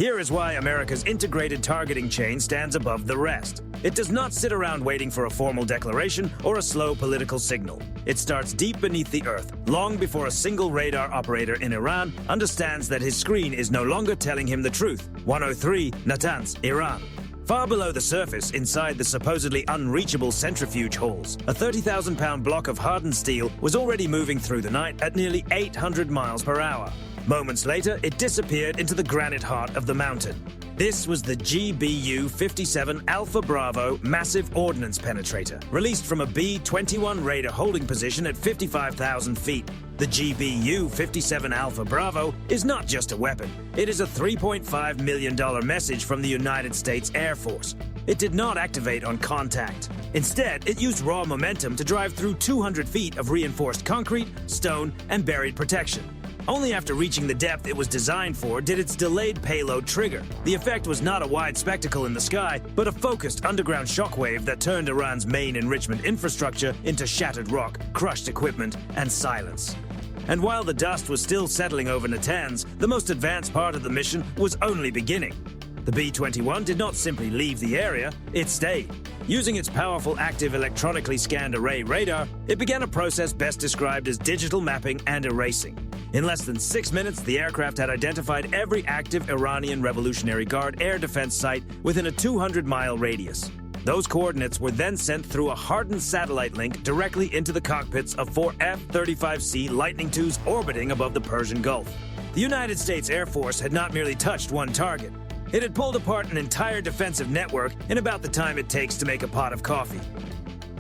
Here is why America's integrated targeting chain stands above the rest. It does not sit around waiting for a formal declaration or a slow political signal. It starts deep beneath the earth, long before a single radar operator in Iran understands that his screen is no longer telling him the truth. 103 Natanz, Iran. Far below the surface, inside the supposedly unreachable centrifuge halls, a 30,000-pound block of hardened steel was already moving through the night at nearly 800 miles per hour. Moments later, it disappeared into the granite heart of the mountain. This was the GBU-57 Alpha Bravo massive ordnance penetrator, released from a B-21 radar holding position at 55,000 feet. The GBU-57 Alpha Bravo is not just a weapon. It is a $3.5 million message from the United States Air Force. It did not activate on contact. Instead, it used raw momentum to drive through 200 feet of reinforced concrete, stone, and buried protection. Only after reaching the depth it was designed for did its delayed payload trigger. The effect was not a wide spectacle in the sky, but a focused underground shockwave that turned Iran's main enrichment infrastructure into shattered rock, crushed equipment, and silence. And while the dust was still settling over Natanz, the most advanced part of the mission was only beginning. The B-21 did not simply leave the area, it stayed. Using its powerful active electronically scanned array radar, it began a process best described as digital mapping and erasing. In less than 6 minutes, the aircraft had identified every active Iranian Revolutionary Guard air defense site within a 200-mile radius. Those coordinates were then sent through a hardened satellite link directly into the cockpits of 4 F-35C Lightning IIs orbiting above the Persian Gulf. The United States Air Force had not merely touched one target. It had pulled apart an entire defensive network in about the time it takes to make a pot of coffee.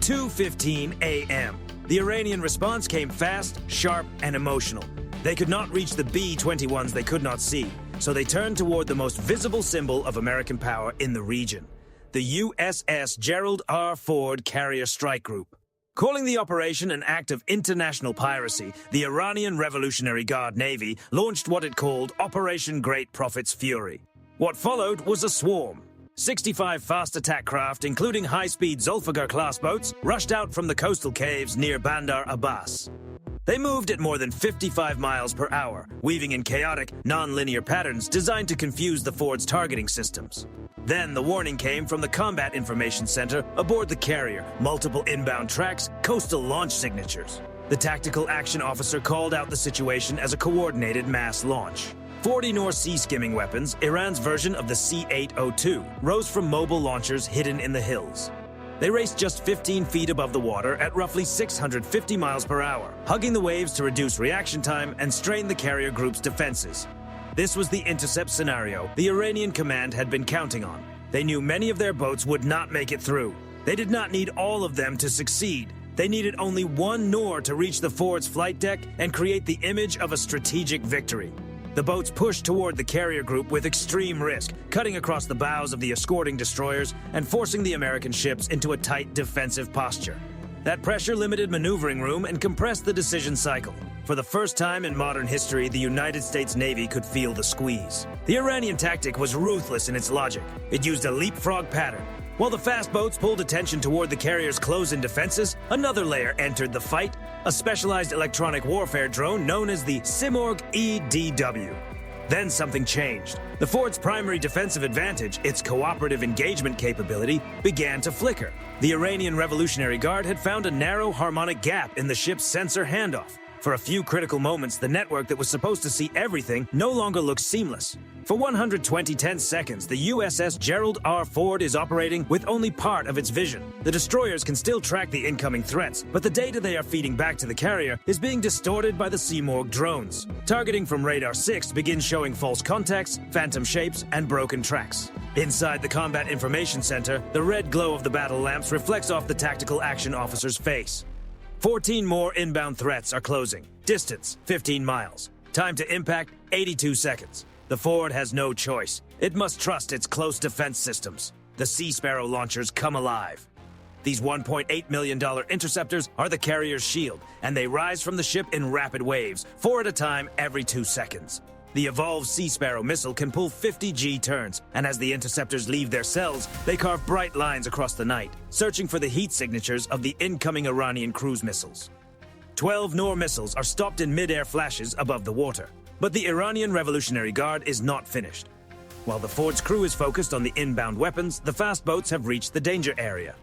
2:15 a.m. The Iranian response came fast, sharp, and emotional. They could not reach the B-21s they could not see, so they turned toward the most visible symbol of American power in the region, the USS Gerald R. Ford Carrier Strike Group. Calling the operation an act of international piracy, the Iranian Revolutionary Guard Navy launched what it called Operation Great Prophet's Fury. What followed was a swarm. 65 fast attack craft, including high-speed Zulfiqar-class boats, rushed out from the coastal caves near Bandar Abbas. They moved at more than 55 miles per hour, weaving in chaotic, non-linear patterns designed to confuse the Ford's targeting systems. Then the warning came from the Combat Information Center aboard the carrier, multiple inbound tracks, coastal launch signatures. The tactical action officer called out the situation as a coordinated mass launch. 40 North Sea skimming weapons, Iran's version of the C-802, rose from mobile launchers hidden in the hills. They raced just 15 feet above the water at roughly 650 miles per hour, hugging the waves to reduce reaction time and strain the carrier group's defenses. This was the intercept scenario the Iranian command had been counting on. They knew many of their boats would not make it through. They did not need all of them to succeed. They needed only one Nor to reach the Ford's flight deck and create the image of a strategic victory. The boats pushed toward the carrier group with extreme risk, cutting across the bows of the escorting destroyers and forcing the American ships into a tight defensive posture. That pressure limited maneuvering room and compressed the decision cycle. For the first time in modern history, the United States Navy could feel the squeeze. The Iranian tactic was ruthless in its logic. It used a leapfrog pattern. While the fast boats pulled attention toward the carrier's close-in defenses, another layer entered the fight, a specialized electronic warfare drone known as the Simorgh EDW. Then something changed. The Ford's primary defensive advantage, its cooperative engagement capability, began to flicker. The Iranian Revolutionary Guard had found a narrow harmonic gap in the ship's sensor handoff. For a few critical moments, the network that was supposed to see everything no longer looked seamless. For 120 tense seconds, the USS Gerald R. Ford is operating with only part of its vision. The destroyers can still track the incoming threats, but the data they are feeding back to the carrier is being distorted by the Simorgh drones. Targeting from Radar 6 begins showing false contacts, phantom shapes, and broken tracks. Inside the Combat Information Center, the red glow of the battle lamps reflects off the tactical action officer's face. 14 more inbound threats are closing. Distance, 15 miles. Time to impact, 82 seconds. The Ford has no choice. It must trust its close defense systems. The Sea Sparrow launchers come alive. These $1.8 million interceptors are the carrier's shield, and they rise from the ship in rapid waves, 4 at a time every 2 seconds. The evolved Sea Sparrow missile can pull 50 G-turns, and as the interceptors leave their cells, they carve bright lines across the night, searching for the heat signatures of the incoming Iranian cruise missiles. 12 Nor missiles are stopped in mid-air flashes above the water. But the Iranian Revolutionary Guard is not finished. While the Ford's crew is focused on the inbound weapons, the fast boats have reached the danger area.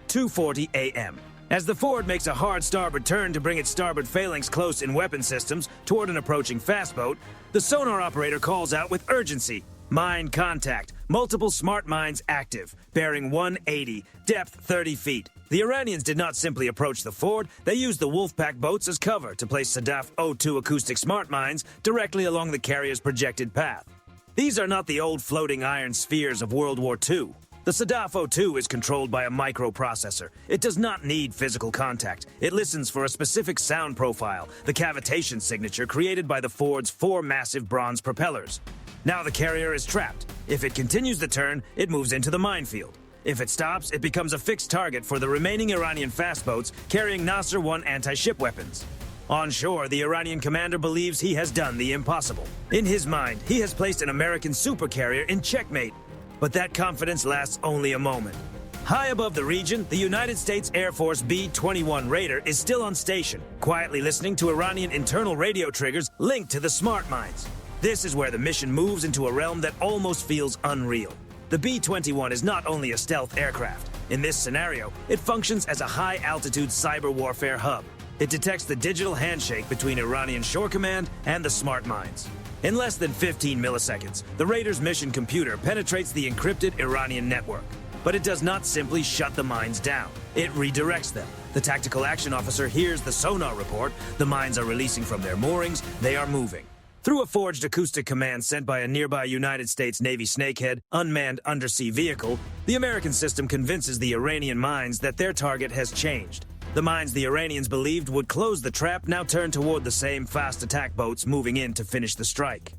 2:40 a.m. As the Ford makes a hard starboard turn to bring its starboard phalanx close in weapon systems toward an approaching fast boat, the sonar operator calls out with urgency. Mine contact. Multiple smart mines active. Bearing 180. Depth 30 feet. The Iranians did not simply approach the Ford, they used the Wolfpack boats as cover to place Sadaf O2 acoustic smart mines directly along the carrier's projected path. These are not the old floating iron spheres of World War II. The Sadaf O2 is controlled by a microprocessor. It does not need physical contact. It listens for a specific sound profile, the cavitation signature created by the Ford's 4 massive bronze propellers. Now the carrier is trapped. If it continues the turn, it moves into the minefield. If it stops, it becomes a fixed target for the remaining Iranian fast boats carrying Nasser-1 anti-ship weapons. On shore, the Iranian commander believes he has done the impossible. In his mind, he has placed an American supercarrier in checkmate. But that confidence lasts only a moment. High above the region, the United States Air Force B-21 Raider is still on station, quietly listening to Iranian internal radio triggers linked to the smart mines. This is where the mission moves into a realm that almost feels unreal. The B-21 is not only a stealth aircraft. In this scenario, it functions as a high-altitude cyber warfare hub. It detects the digital handshake between Iranian Shore Command and the smart mines. In less than 15 milliseconds, the Raider's mission computer penetrates the encrypted Iranian network. But it does not simply shut the mines down. It redirects them. The tactical action officer hears the sonar report. The mines are releasing from their moorings. They are moving. Through a forged acoustic command sent by a nearby United States Navy Snakehead unmanned undersea vehicle, the American system convinces the Iranian mines that their target has changed. The mines the Iranians believed would close the trap now turn toward the same fast attack boats moving in to finish the strike.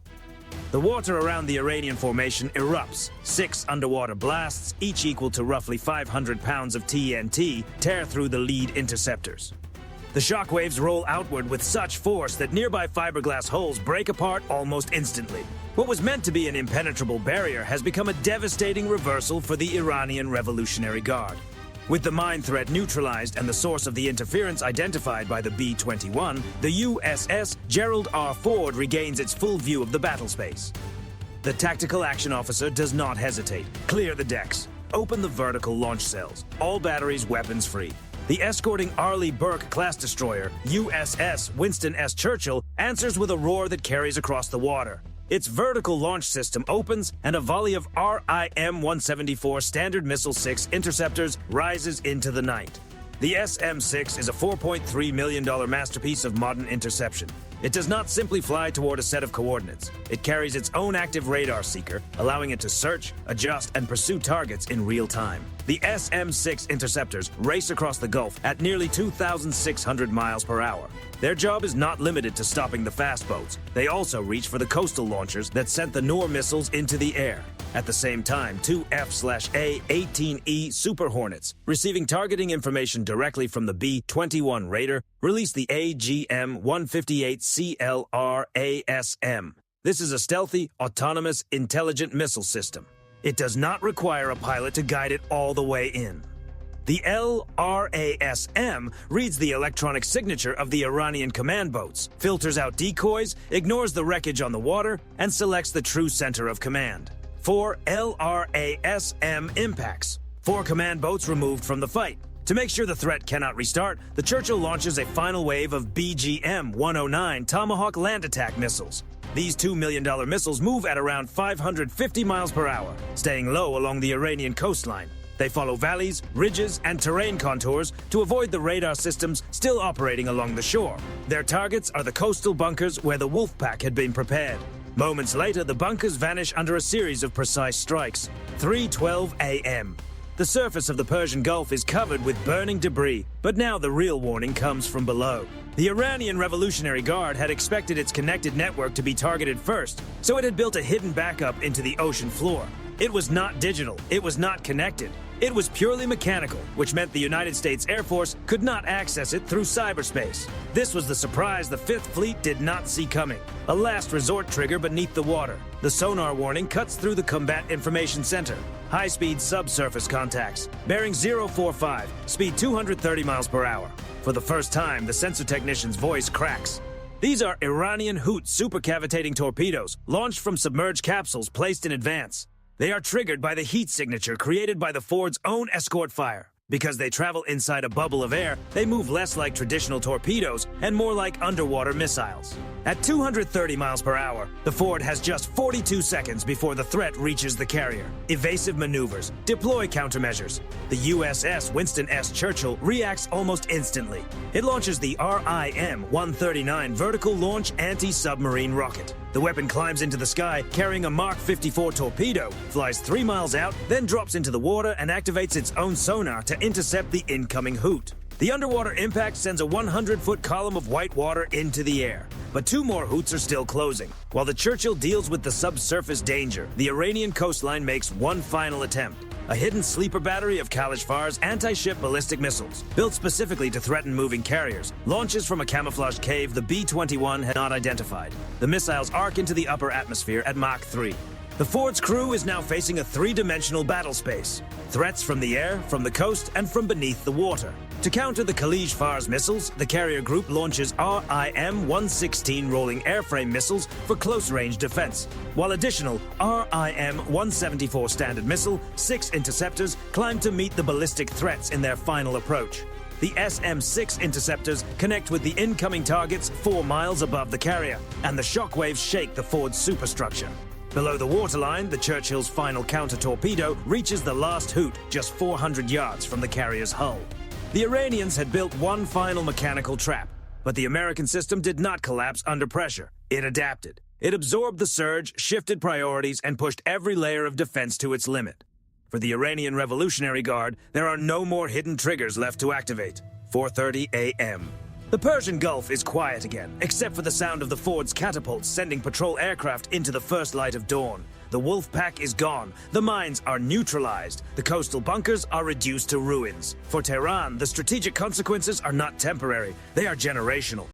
The water around the Iranian formation erupts. 6 underwater blasts, each equal to roughly 500 pounds of TNT, tear through the lead interceptors. The shockwaves roll outward with such force that nearby fiberglass hulls break apart almost instantly. What was meant to be an impenetrable barrier has become a devastating reversal for the Iranian Revolutionary Guard. With the mine threat neutralized and the source of the interference identified by the B-21, the USS Gerald R. Ford regains its full view of the battle space. The tactical action officer does not hesitate. Clear the decks. Open the vertical launch cells. All batteries weapons free. The escorting Arleigh Burke-class destroyer, USS Winston S. Churchill, answers with a roar that carries across the water. Its vertical launch system opens, and a volley of RIM-174 Standard Missile 6 interceptors rises into the night. The SM-6 is a $4.3 million masterpiece of modern interception. It does not simply fly toward a set of coordinates. It carries its own active radar seeker, allowing it to search, adjust, and pursue targets in real time. The SM-6 interceptors race across the Gulf at nearly 2,600 miles per hour. Their job is not limited to stopping the fast boats. They also reach for the coastal launchers that sent the Noor missiles into the air. At the same time, 2 F/A-18E Super Hornets, receiving targeting information directly from the B-21 Raider, released the AGM-158CLR-ASM. This is a stealthy, autonomous, intelligent missile system. It does not require a pilot to guide it all the way in. The LRASM reads the electronic signature of the Iranian command boats, filters out decoys, ignores the wreckage on the water, and selects the true center of command. 4 LRASM impacts. 4 command boats removed from the fight. To make sure the threat cannot restart, the Churchill launches a final wave of BGM-109 Tomahawk land attack missiles. These $2 million missiles move at around 550 miles per hour, staying low along the Iranian coastline. They follow valleys, ridges, and terrain contours to avoid the radar systems still operating along the shore. Their targets are the coastal bunkers where the Wolfpack had been prepared. Moments later, the bunkers vanish under a series of precise strikes. 3:12 a.m. The surface of the Persian Gulf is covered with burning debris, but now the real warning comes from below. The Iranian Revolutionary Guard had expected its connected network to be targeted first, so it had built a hidden backup into the ocean floor. It was not digital, it was not connected. It was purely mechanical, which meant the United States Air Force could not access it through cyberspace. This was the surprise the Fifth Fleet did not see coming. A last resort trigger beneath the water. The sonar warning cuts through the Combat Information Center. High-speed subsurface contacts. Bearing 045, speed 230 miles per hour. For the first time, the sensor technician's voice cracks. These are Iranian Hoot supercavitating torpedoes launched from submerged capsules placed in advance. They are triggered by the heat signature created by the Ford's own escort fire. Because they travel inside a bubble of air, they move less like traditional torpedoes and more like underwater missiles. At 230 miles per hour, the Ford has just 42 seconds before the threat reaches the carrier. Evasive maneuvers, deploy countermeasures. The USS Winston S. Churchill reacts almost instantly. It launches the RIM-139 vertical launch anti-submarine rocket. The weapon climbs into the sky carrying a Mark 54 torpedo, flies 3 miles out, then drops into the water and activates its own sonar to intercept the incoming Hoot. The underwater impact sends a 100-foot column of white water into the air. But 2 more Hoots are still closing. While the Churchill deals with the subsurface danger, the Iranian coastline makes one final attempt. A hidden sleeper battery of Kalashfar's anti-ship ballistic missiles, built specifically to threaten moving carriers, launches from a camouflaged cave the B-21 had not identified. The missiles arc into the upper atmosphere at Mach 3. The Ford's crew is now facing a 3-dimensional battle space. Threats from the air, from the coast, and from beneath the water. To counter the Kalashfar's missiles, the carrier group launches RIM-116 rolling airframe missiles for close-range defense, while additional RIM-174 standard missile, 6 interceptors climb to meet the ballistic threats in their final approach. The SM-6 interceptors connect with the incoming targets 4 miles above the carrier, and the shockwaves shake the Ford's superstructure. Below the waterline, the Churchill's final counter-torpedo reaches the last Hoot just 400 yards from the carrier's hull. The Iranians had built one final mechanical trap, but the American system did not collapse under pressure. It adapted. It absorbed the surge, shifted priorities, and pushed every layer of defense to its limit. For the Iranian Revolutionary Guard, there are no more hidden triggers left to activate. 4:30 a.m. The Persian Gulf is quiet again, except for the sound of the Ford's catapults sending patrol aircraft into the first light of dawn. The wolf pack is gone, the mines are neutralized, the coastal bunkers are reduced to ruins. For Tehran, the strategic consequences are not temporary, they are generational.